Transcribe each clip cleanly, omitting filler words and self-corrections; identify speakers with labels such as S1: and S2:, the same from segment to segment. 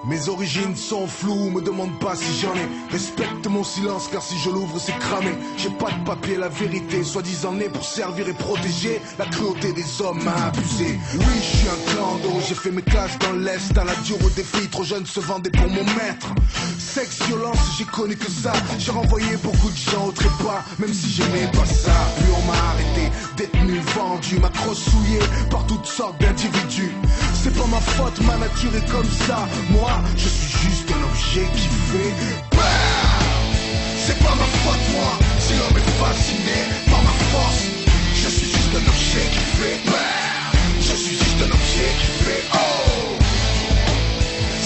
S1: Mes origines sont floues, me demande pas si j'en ai. Respecte mon silence car si je l'ouvre c'est cramé. J'ai pas de papier, la vérité, soi-disant né pour servir et protéger. La cruauté des hommes m'a abusé. Oui, je suis un clando, j'ai fait mes classes dans l'Est. À la dure au défi, trop jeune se vendait pour mon maître. Sexe, violence, j'ai connu que ça. J'ai renvoyé beaucoup de gens au trépas, même si j'aimais pas ça. Puis on m'a arrêté, détenu, vendu, ma crosse souillée par toutes sortes d'individus. C'est pas ma faute, ma nature est comme ça. Moi, je suis juste un objet qui fait peur. C'est pas ma faute, moi, si l'homme est fasciné par ma force. Je suis juste un objet qui fait peur. Je suis juste un objet qui fait oh.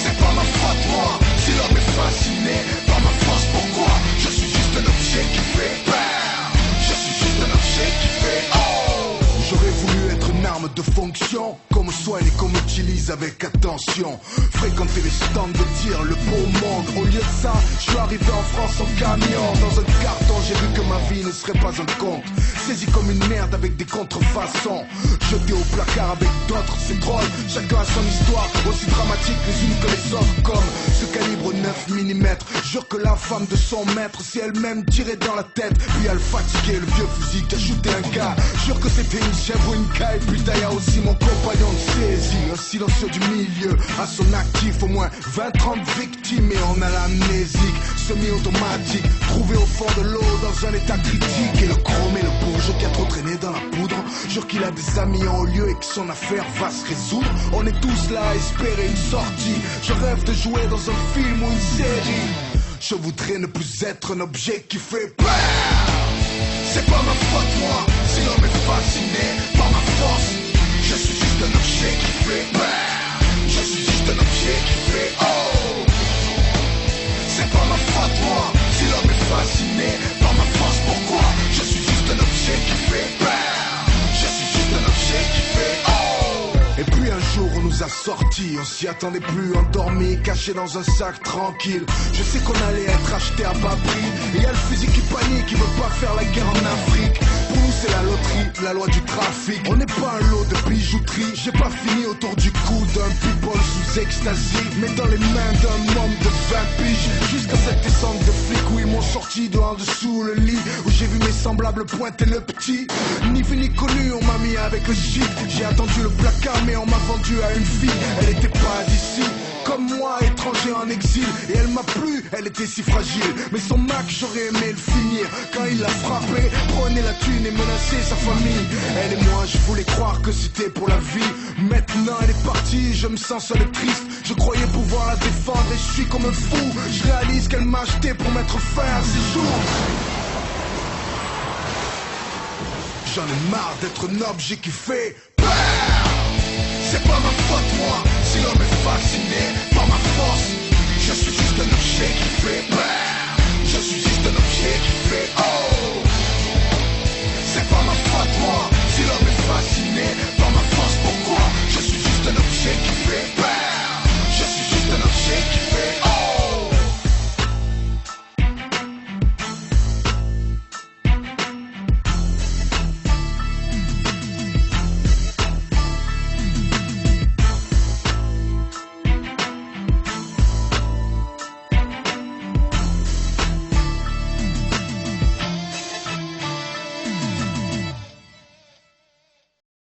S1: C'est pas ma faute, moi, si l'homme est fasciné par ma force. Pourquoi? Je suis juste un objet qui fait peur. Je suis juste un objet qui fait oh. J'aurais voulu être une arme de fonction, qu'on me soigne et qu'on m'utilise avec attention. Fréquenter les stands de tir, le beau monde. Au lieu de ça, je suis arrivé en France en camion. Dans un carton, j'ai vu que ma vie ne serait pas un conte. Saisi comme une merde avec des contrefaçons. Jeté au placard avec d'autres, c'est drôle. Chacun a son histoire, aussi dramatique les unes que les autres. Comme ce calibre 9 mm. Jure que la femme de son maître, si elle-même tirait dans la tête. Puis elle fatiguait le vieux fusil qui a shooté un gars. Jure que c'était une chèvre ou une caille. Putain, y'a aussi mon compagnon de saisie. Un silencieux du milieu, à son actif au moins 20-30 victimes. Et on a l'amnésique, semi-automatique, trouvé au fond de l'eau dans un état critique. Et le chrome et le bourgeot qui a trop traîné dans la poudre. Jure qu'il a des amis en haut lieu et que son affaire va se résoudre. On est tous là à espérer une sortie. Je rêve de jouer dans un film ou une série. Je voudrais ne plus être un objet qui fait peur. C'est pas ma faute, moi, si l'homme est fasciné par ma force. Je suis juste un objet qui fait peur. Je suis juste un objet qui fait oh. C'est pas ma faute, moi, si l'homme est fasciné par ma force. Pourquoi? Je suis juste un objet qui fait peur. Je suis juste un objet qui fait oh. Et puis un jour on nous a sortis, on s'y attendait plus, endormis, cachés dans un sac tranquille. Je sais qu'on allait être acheté à bas prix. Et y'a le fusil qui panique, qui veut pas faire la guerre en Afrique. Pour nous c'est la loterie, la loi du trafic. On n'est pas un lot de bijouterie. J'ai pas fini autour du cou d'un people sous ecstasy, mais dans les mains d'un homme de 20 piges. Jusqu'à cette descente de flics où ils m'ont sorti de en dessous le lit, où j'ai vu mes semblables pointer le petit. Ni vu ni connu, on m'a mis avec le shit. J'ai attendu le placard mais on m'a vendu à une fille. Elle était pas d'ici, comme moi, étranger en exil. Et elle m'a plu, elle était si fragile. Mais son Mac, j'aurais aimé le finir. Quand il l'a frappé, prenait la thune et menaçait sa famille. Elle et moi, je voulais croire que c'était pour la vie. Maintenant elle est partie, je me sens seul et triste. Je croyais pouvoir la défendre et je suis comme un fou. Je réalise qu'elle m'a acheté pour mettre fin à ses jours. J'en ai marre d'être un objet qui fait peur. C'est pas ma faute, moi, si l'homme est fasciné par ma force. Je suis juste un objet qui fait peur.